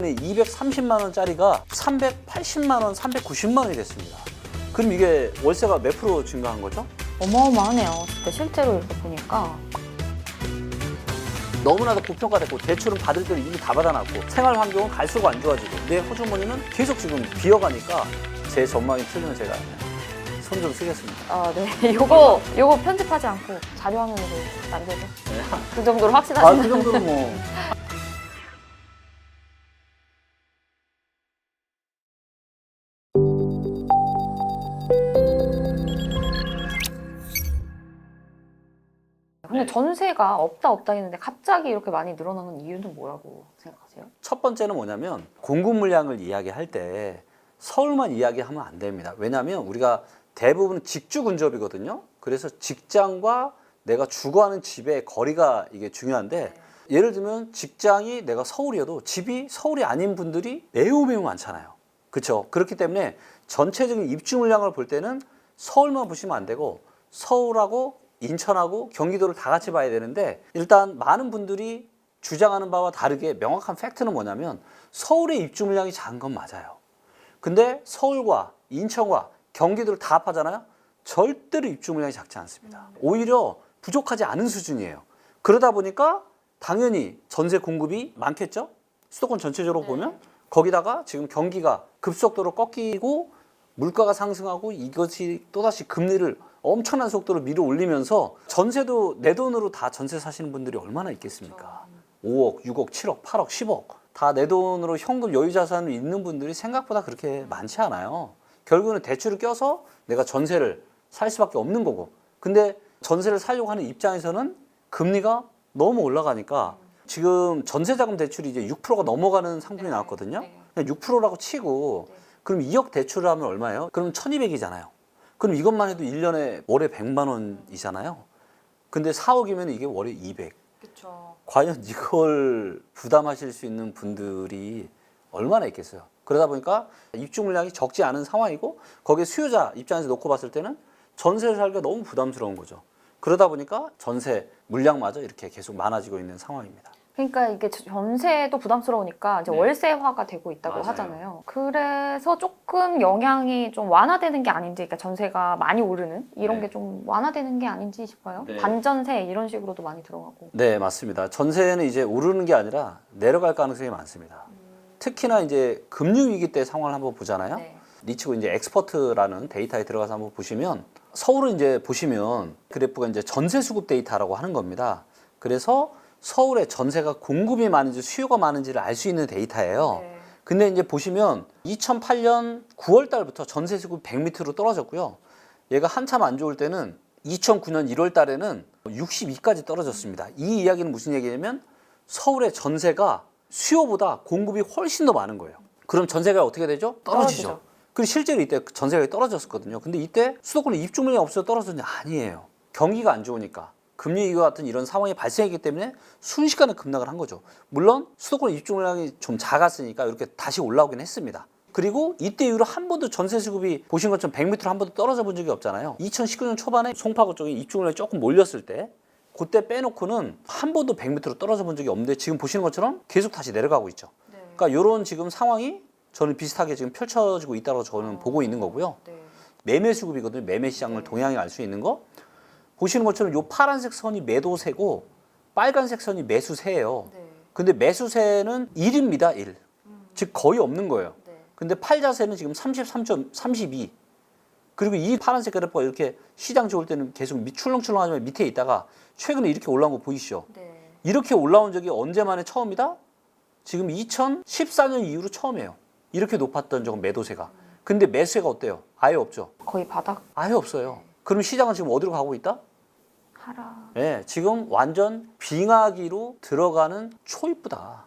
230만 원짜리가 380만 원, 390만 원이 됐습니다. 그럼 이게 월세가 몇 프로 증가한 거죠? 어마어마하네요. 진짜 실제로 이렇게 보니까. 너무나도 고평가됐고 대출은 받을 때는 이미 다 받아놨고 생활 환경은 갈수록 안 좋아지고 내 호주머니는 계속 지금 비어가니까 제 전망이 틀리면 제가 손 좀 쓰겠습니다. 아, 네. 요거 편집하지 않고 자료화면으로 만들고. 네. 그 정도로 확신하시는. 그 정도는 뭐. 근데 전세가 없다 했는데 갑자기 이렇게 많이 늘어나는 이유는 뭐라고 생각하세요? 첫 번째는 뭐냐면 공급 물량을 이야기할 때 서울만 이야기하면 안 됩니다. 왜냐하면 우리가 대부분 직주 근접이거든요. 그래서 직장과 내가 주거하는 집의 거리가 이게 중요한데 예를 들면 직장이 내가 서울이어도 집이 서울이 아닌 분들이 매우 많잖아요. 그렇죠? 그렇기 때문에 전체적인 입주 물량을 볼 때는 서울만 보시면 안 되고 서울하고 인천하고 경기도를 다 같이 봐야 되는데 일단 많은 분들이 주장하는 바와 다르게 명확한 팩트는 뭐냐면 서울의 입주 물량이 작은 건 맞아요. 근데 서울과 인천과 경기도를 다 합하잖아요. 절대로 입주 물량이 작지 않습니다. 오히려 부족하지 않은 수준이에요. 그러다 보니까 당연히 전세 공급이 많겠죠. 수도권 전체적으로 보면 거기다가 지금 경기가 급속도로 꺾이고 물가가 상승하고 이것이 또다시 금리를 엄청난 속도로 밀어 올리면서 전세도 내 돈으로 다 전세 사시는 분들이 얼마나 있겠습니까? 5억, 6억, 7억, 8억, 10억 다 내 돈으로 현금 여유 자산을 있는 분들이 생각보다 그렇게 많지 않아요. 결국은 대출을 껴서 내가 전세를 살 수밖에 없는 거고 근데 전세를 살려고 하는 입장에서는 금리가 너무 올라가니까 지금 전세자금 대출이 이제 6%가 넘어가는 상품이 나왔거든요. 6%라고 치고 그럼 2억 대출을 하면 얼마예요? 그럼 1200이잖아요. 그럼 이것만 해도 1년에 월에 100만 원이잖아요. 근데 4억이면 이게 월에 200. 그렇죠. 과연 이걸 부담하실 수 있는 분들이 얼마나 있겠어요. 그러다 보니까 입주 물량이 적지 않은 상황이고 거기에 수요자 입장에서 놓고 봤을 때는 전세를 살기가 너무 부담스러운 거죠. 그러다 보니까 전세 물량마저 이렇게 계속 많아지고 있는 상황입니다. 그러니까 이게 전세도 부담스러우니까 이제 월세화가 되고 있다고 맞아요. 하잖아요. 그래서 조금 영향이 좀 완화되는 게 아닌지, 그러니까 전세가 많이 오르는 이런 게 좀 완화되는 게 아닌지 싶어요. 반전세 이런 식으로도 많이 들어가고. 네, 맞습니다. 전세는 이제 오르는 게 아니라 내려갈 가능성이 많습니다. 특히나 이제 금융 위기 때 상황을 한번 보잖아요. 리치고 이제 엑스퍼트라는 데이터에 들어가서 한번 보시면 서울은 이제 보시면 그래프가 이제 전세 수급 데이터라고 하는 겁니다. 그래서 서울에 전세가 공급이 많은지 수요가 많은지를 알 수 있는 데이터예요. 근데 이제 보시면 2008년 9월 달부터 전세 수급이 100m로 떨어졌고요. 얘가 한참 안 좋을 때는 2009년 1월 달에는 62까지 떨어졌습니다. 이 이야기는 무슨 얘기냐면 서울의 전세가 수요보다 공급이 훨씬 더 많은 거예요. 그럼 전세가 어떻게 되죠? 떨어지죠. 그리고 실제로 이때 전세가 떨어졌었거든요. 근데 이때 수도권에 입주 물량이 없어서 떨어졌냐? 아니에요. 경기가 안 좋으니까. 금리 위기와 같은 이런 상황이 발생했기 때문에 순식간에 급락을 한 거죠. 물론 수도권 입주 물량이 좀 작았으니까 이렇게 다시 올라오긴 했습니다. 그리고 이때 이후로 한 번도 전세 수급이 보신 것처럼 100m로 한 번도 떨어져 본 적이 없잖아요. 2019년 초반에 송파구 쪽에 입주 물량이 조금 몰렸을 때 그때 빼놓고는 한 번도 100m로 떨어져 본 적이 없는데 지금 보시는 것처럼 계속 다시 내려가고 있죠. 그러니까 이런 지금 상황이 저는 비슷하게 지금 펼쳐지고 있다고 저는 보고 있는 거고요. 매매 수급이거든요. 매매 시장을 동향을 알 수 있는 거. 보시는 것처럼 이 파란색 선이 매도세고 빨간색 선이 매수세예요. 근데 매수세는 1입니다. 1. 즉 거의 없는 거예요. 근데 팔자세는 지금 33.32. 그리고 이 파란색 그래프가 이렇게 시장 좋을 때는 계속 출렁출렁하지만 밑에 있다가 최근에 이렇게 올라온 거 보이시죠? 이렇게 올라온 적이 언제 만에 처음이다? 지금 2014년 이후로 처음이에요. 이렇게 높았던 적은 매도세가. 근데 매수세가 어때요? 아예 없죠. 거의 바닥. 아예 없어요. 그럼 시장은 지금 어디로 가고 있다? 하락. 네, 지금 완전 빙하기로 들어가는 초입부다.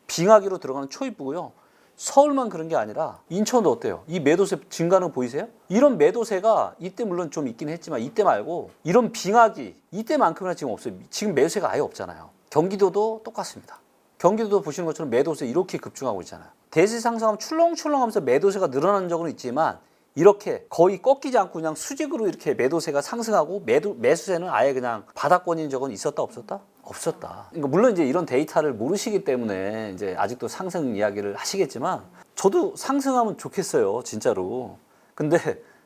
빙하기로 들어가는 초입부고요. 서울만 그런 게 아니라 인천도 어때요? 이 매도세 증가는 거 보이세요? 이런 매도세가 이때 물론 좀 있긴 했지만 이때 말고 이런 빙하기 이때만큼이나 지금 없어요. 지금 매도세가 아예 없잖아요. 경기도도 똑같습니다. 경기도도 보시는 것처럼 매도세 이렇게 급증하고 있잖아요. 대세 상승하면 출렁출렁하면서 매도세가 늘어난 적은 있지만 이렇게 거의 꺾이지 않고 그냥 수직으로 이렇게 매도세가 상승하고 매수세는 아예 그냥 바닥권인 적은 있었다 없었다? 없었다. 그러니까 물론 이제 이런 데이터를 모르시기 때문에 이제 아직도 상승 이야기를 하시겠지만 저도 상승하면 좋겠어요, 진짜로. 근데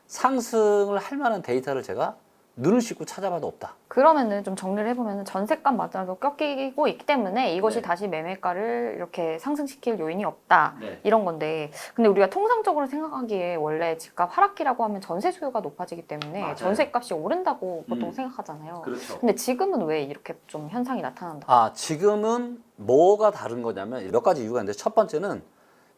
상승을 할 만한 데이터를 제가 눈을 씻고 찾아봐도 없다. 그러면은 좀 정리를 해보면은 전세값마저도 꺾이고 있기 때문에 이것이 네. 다시 매매가를 이렇게 상승시킬 요인이 없다. 네. 이런 건데, 근데 우리가 통상적으로 생각하기에 원래 집값 하락기라고 하면 전세 수요가 높아지기 때문에 맞아요. 전세값이 오른다고 보통 생각하잖아요. 그렇죠. 근데 지금은 왜 이렇게 좀 현상이 나타난다? 아, 지금은 뭐가 다른 거냐면 몇 가지 이유가 있는데 첫 번째는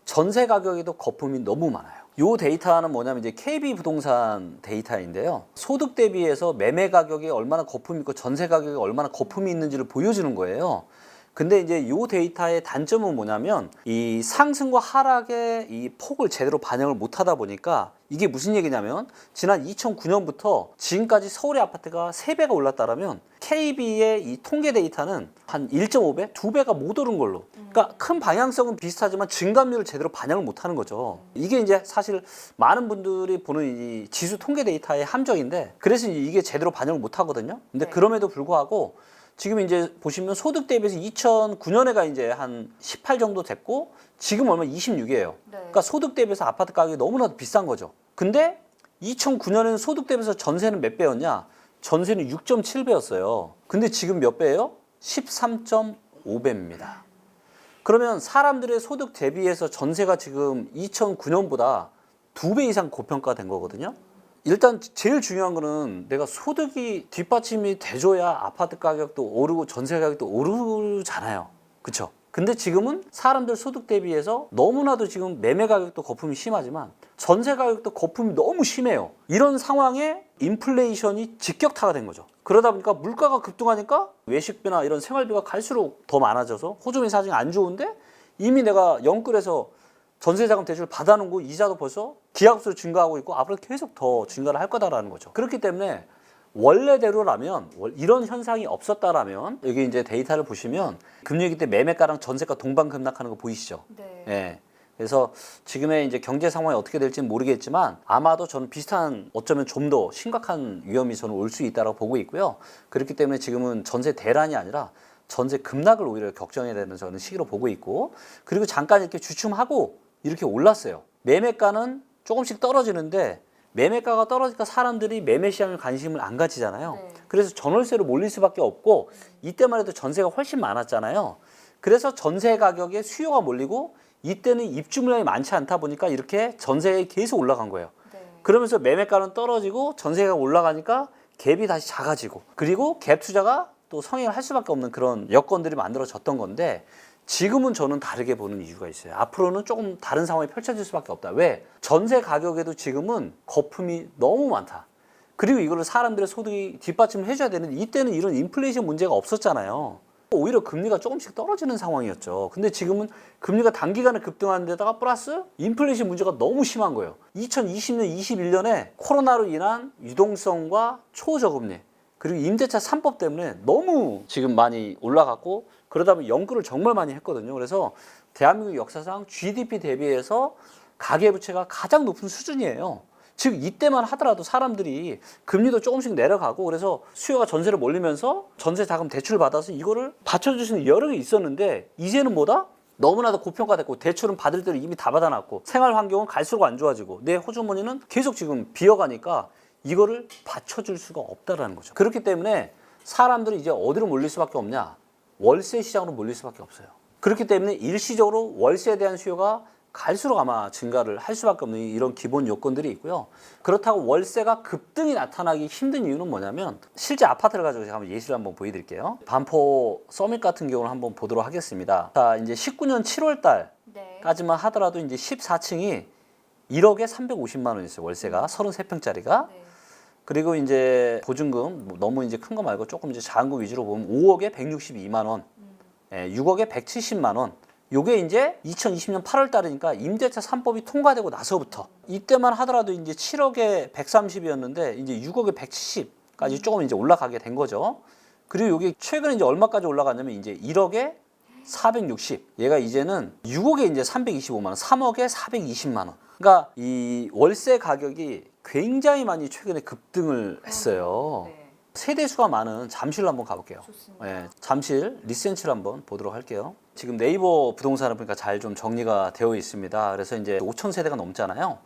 전세 가격에도 거품이 너무 많아요. 요 데이터는 뭐냐면 이제 KB 부동산 데이터인데요. 소득 대비해서 매매 가격에 얼마나 거품이 있고 전세 가격에 얼마나 거품이 있는지를 보여주는 거예요. 근데 이제 요 데이터의 단점은 뭐냐면 이 상승과 하락의 이 폭을 제대로 반영을 못 하다 보니까 이게 무슨 얘기냐면 지난 2009년부터 지금까지 서울의 아파트가 3배가 올랐다라면 KB의 이 통계 데이터는 한 1.5배, 2배가 못 오른 걸로. 그러니까 큰 방향성은 비슷하지만 증감률을 제대로 반영을 못 하는 거죠. 이게 이제 사실 많은 분들이 보는 이 지수 통계 데이터의 함정인데 그래서 이게 제대로 반영을 못 하거든요. 근데 네. 그럼에도 불구하고 지금 이제 보시면 소득 대비해서 2009년에가 이제 한 18 정도 됐고 지금 얼마 26이에요. 그러니까 소득 대비해서 아파트 가격이 너무나도 비싼 거죠. 근데 2009년에는 소득 대비해서 전세는 몇 배였냐? 전세는 6.7배였어요. 근데 지금 몇 배예요? 13.5배입니다. 그러면 사람들의 소득 대비해서 전세가 지금 2009년보다 2배 이상 고평가된 거거든요. 일단 제일 중요한 거는 내가 소득이 뒷받침이 돼줘야 아파트 가격도 오르고 전세 가격도 오르잖아요. 그렇죠? 근데 지금은 사람들 소득 대비해서 너무나도 지금 매매 가격도 거품이 심하지만 전세 가격도 거품이 너무 심해요. 이런 상황에 인플레이션이 직격타가 된 거죠. 그러다 보니까 물가가 급등하니까 외식비나 이런 생활비가 갈수록 더 많아져서 호주머니 사정이 안 좋은데 이미 내가 영끌에서 전세자금 대출을 받아놓은 거 이자도 벌써 기하급수로 증가하고 있고 앞으로 계속 더 증가를 할 거다라는 거죠. 그렇기 때문에 원래대로라면 이런 현상이 없었다라면 여기 이제 데이터를 보시면 금융위기 때 매매가랑 전세가 동반급락하는 거 보이시죠? 네. 예. 그래서 지금의 이제 경제 상황이 어떻게 될지는 모르겠지만 아마도 저는 비슷한 어쩌면 좀 더 심각한 위험이 저는 올 수 있다고 보고 있고요. 그렇기 때문에 지금은 전세 대란이 아니라 전세 급락을 오히려 걱정해야 되는 저는 시기로 보고 있고 그리고 잠깐 이렇게 주춤하고 이렇게 올랐어요. 매매가는 조금씩 떨어지는데 매매가가 떨어지니까 사람들이 매매 시장에 관심을 안 가지잖아요. 네. 그래서 전월세로 몰릴 수밖에 없고 이때만 해도 전세가 훨씬 많았잖아요. 그래서 전세 가격에 수요가 몰리고 이때는 입주 물량이 많지 않다 보니까 이렇게 전세가 계속 올라간 거예요. 네. 그러면서 매매가는 떨어지고 전세가 올라가니까 갭이 다시 작아지고 그리고 갭 투자가 또 성행을 할 수밖에 없는 그런 여건들이 만들어졌던 건데 지금은 저는 다르게 보는 이유가 있어요. 앞으로는 조금 다른 상황이 펼쳐질 수밖에 없다. 왜? 전세 가격에도 지금은 거품이 너무 많다. 그리고 이거를 사람들의 소득이 뒷받침을 해줘야 되는데 이때는 이런 인플레이션 문제가 없었잖아요. 오히려 금리가 조금씩 떨어지는 상황이었죠. 근데 지금은 금리가 단기간에 급등하는 데다가 플러스 인플레이션 문제가 너무 심한 거예요. 2020년, 21년에 코로나로 인한 유동성과 초저금리 그리고 임대차 3법 때문에 너무 지금 많이 올라갔고 그러다 보니 연끌을 정말 많이 했거든요. 그래서 대한민국 역사상 GDP 대비해서 가계부채가 가장 높은 수준이에요. 즉 이때만 하더라도 사람들이 금리도 조금씩 내려가고 그래서 수요가 전세를 몰리면서 전세 자금 대출을 받아서 이거를 받쳐주시는 여러 개 있었는데 이제는 뭐다? 너무나도 고평가됐고 대출은 받을 때를 이미 다 받아놨고 생활 환경은 갈수록 안 좋아지고 내 호주머니는 계속 지금 비어가니까 이거를 받쳐줄 수가 없다라는 거죠. 그렇기 때문에 사람들이 이제 어디로 몰릴 수밖에 없냐? 월세 시장으로 몰릴 수밖에 없어요. 그렇기 때문에 일시적으로 월세에 대한 수요가 갈수록 아마 증가를 할 수밖에 없는 이런 기본 요건들이 있고요. 그렇다고 월세가 급등이 나타나기 힘든 이유는 뭐냐면 실제 아파트를 가지고 제가 한번 예시를 한번 보여드릴게요. 반포 서밋 같은 경우를 한번 보도록 하겠습니다. 자, 이제 19년 7월 달까지만 하더라도 이제 14층이 1억에 350만 원이었어요. 월세가 33평짜리가. 그리고 이제 보증금 너무 이제 큰 거 말고 조금 이제 작은 거 위주로 보면 5억에 162만 원, 6억에 170만 원. 요게 이제 2020년 8월 달이니까 임대차 3법이 통과되고 나서부터 이때만 하더라도 이제 7억에 130이었는데 이제 6억에 170까지 조금 이제 올라가게 된 거죠. 그리고 요게 최근에 이제 얼마까지 올라갔냐면 이제 1억에 460. 얘가 이제는 6억에 이제 325만 원, 3억에 420만 원. 그러니까 이 월세 가격이 굉장히 많이 최근에 급등을 했어요. 세대수가 많은 잠실로 한번 가볼게요. 네, 잠실 리센치를 한번 보도록 할게요. 지금 네이버 부동산을 보니까 잘 좀 정리가 되어 있습니다. 그래서 이제 5천 세대가 넘잖아요.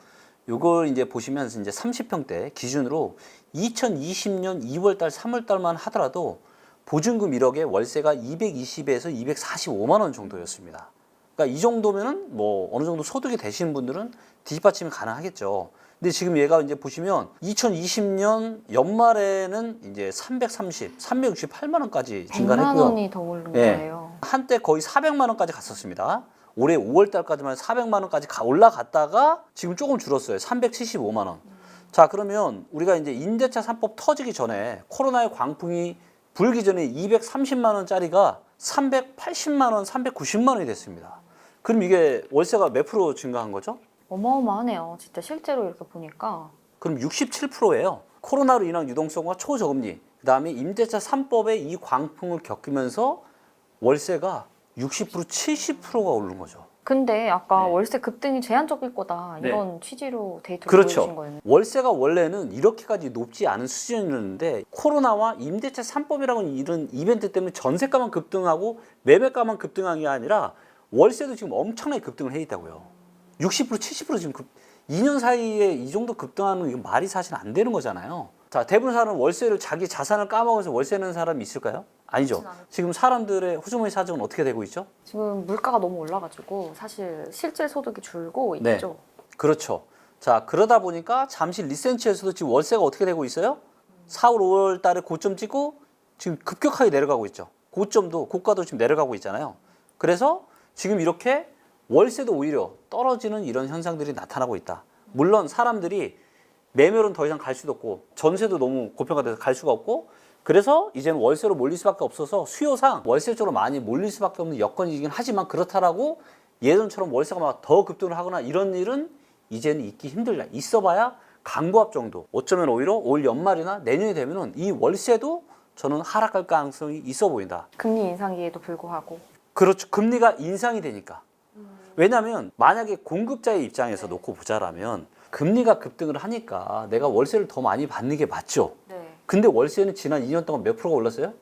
요걸 이제 보시면 이제 30평대 기준으로 2020년 2월 달, 3월 달만 하더라도 보증금 1억에 월세가 220에서 245만 원 정도였습니다. 그러니까 이 정도면은 뭐 어느 정도 소득이 되시는 분들은 뒷받침이 가능하겠죠. 근데 지금 얘가 이제 보시면 2020년 연말에는 이제 368만 원까지 100만 증가했고요. 원이 더 오른 예. 거예요. 한때 거의 400만 원까지 갔었습니다. 올해 5월 달까지만 400만 원까지 올라갔다가 지금 조금 줄었어요. 375만 원. 자, 그러면 우리가 이제 임대차 3법 터지기 전에 코로나의 광풍이 불기 전에 230만 원짜리가 380만 원, 390만 원이 됐습니다. 그럼 이게 월세가 몇 프로 증가한 거죠? 어마어마하네요. 진짜 실제로 이렇게 보니까. 그럼 67%예요. 코로나로 인한 유동성과 초저금리, 그다음에 임대차 3법의 이 광풍을 겪으면서 월세가 60%, 70%가 오른 거죠. 근데 아까 네. 월세 급등이 제한적일 거다 네. 이런 취지로 데이터를 그렇죠. 보여주신 거예요. 월세가 원래는 이렇게까지 높지 않은 수준이었는데 코로나와 임대차 3법이라는 이런 이벤트 때문에 전세가만 급등하고 매매가만 급등한 게 아니라 월세도 지금 엄청나게 급등을 해 있다고요. 60%, 70% 지금 2년 사이에 이 정도 급등하는 게 말이 사실 안 되는 거잖아요. 자, 대부분 사람은 월세를 자기 자산을 까먹어서 월세 내는 사람이 있을까요? 아니죠. 그렇진 않아요. 지금 사람들의 호주머니 사정은 어떻게 되고 있죠? 지금 물가가 너무 올라가지고 사실 실질 소득이 줄고 네. 있죠. 그렇죠. 자, 그러다 보니까 잠실 리센치에서도 지금 월세가 어떻게 되고 있어요? 4월, 5월 달에 고점 찍고 지금 급격하게 내려가고 있죠. 고점도, 고가도 지금 내려가고 있잖아요. 그래서 지금 이렇게 월세도 오히려 떨어지는 이런 현상들이 나타나고 있다. 물론 사람들이 매매로는 더 이상 갈 수도 없고 전세도 너무 고평가 돼서 갈 수가 없고 그래서 이제는 월세로 몰릴 수밖에 없어서 수요상 월세 쪽으로 많이 몰릴 수밖에 없는 여건이긴 하지만 그렇다라고 예전처럼 월세가 막 더 급등을 하거나 이런 일은 이제는 있기 힘들다. 있어봐야 강보합 정도. 어쩌면 오히려 올 연말이나 내년이 되면은 이 월세도 저는 하락할 가능성이 있어 보인다. 금리 인상기에도 불구하고. 그렇죠. 금리가 인상이 되니까. 왜냐하면 만약에 공급자의 입장에서 놓고 보자라면 금리가 급등을 하니까 내가 월세를 더 많이 받는 게 맞죠. 네. 근데 월세는 지난 2년 동안 몇 프로가 올랐어요?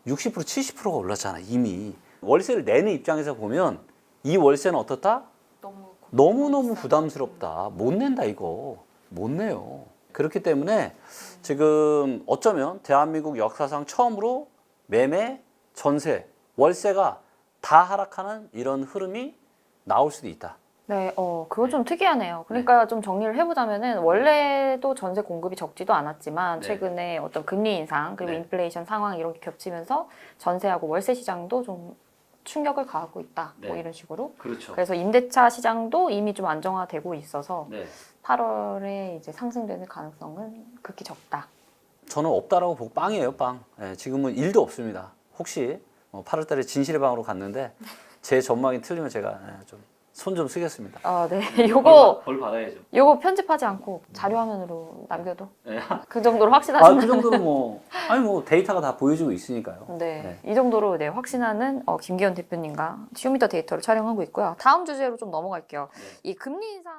60%, 70%가 올랐잖아 이미. 월세를 내는 입장에서 보면 이 월세는 어떻다? 너무너무 부담스럽다. 못 낸다 이거. 못 내요. 그렇기 때문에 지금 어쩌면 대한민국 역사상 처음으로 매매, 전세, 월세가 다 하락하는 이런 흐름이 나올 수도 있다. 네, 그거 좀 특이하네요. 그러니까 좀 정리를 해보자면은 원래도 전세 공급이 적지도 않았지만 네. 최근에 어떤 금리 인상 그리고 네. 인플레이션 상황 이런 게 겹치면서 전세하고 월세 시장도 좀 충격을 가하고 있다. 뭐 네. 이런 식으로. 그렇죠. 그래서 임대차 시장도 이미 좀 안정화되고 있어서 네. 8월에 이제 상승되는 가능성은 극히 적다. 저는 없다라고 보고 빵이에요, 빵. 예, 지금은 일도 없습니다. 혹시 8월 달에 진실의 방으로 갔는데 제 전망이 틀리면 제가 좀 손 좀 쓰겠습니다. 네. 요거 벌 받아야죠. 편집하지 않고 자료 화면으로 남겨도 네. 그 정도로 확신하시나요? 그 정도는 데이터가 다 보여주고 있으니까요. 네, 이 정도로 확신하는 김기현 대표님과 쇼미더 데이터를 촬영하고 있고요. 다음 주제로 좀 넘어갈게요. 이 금리 인상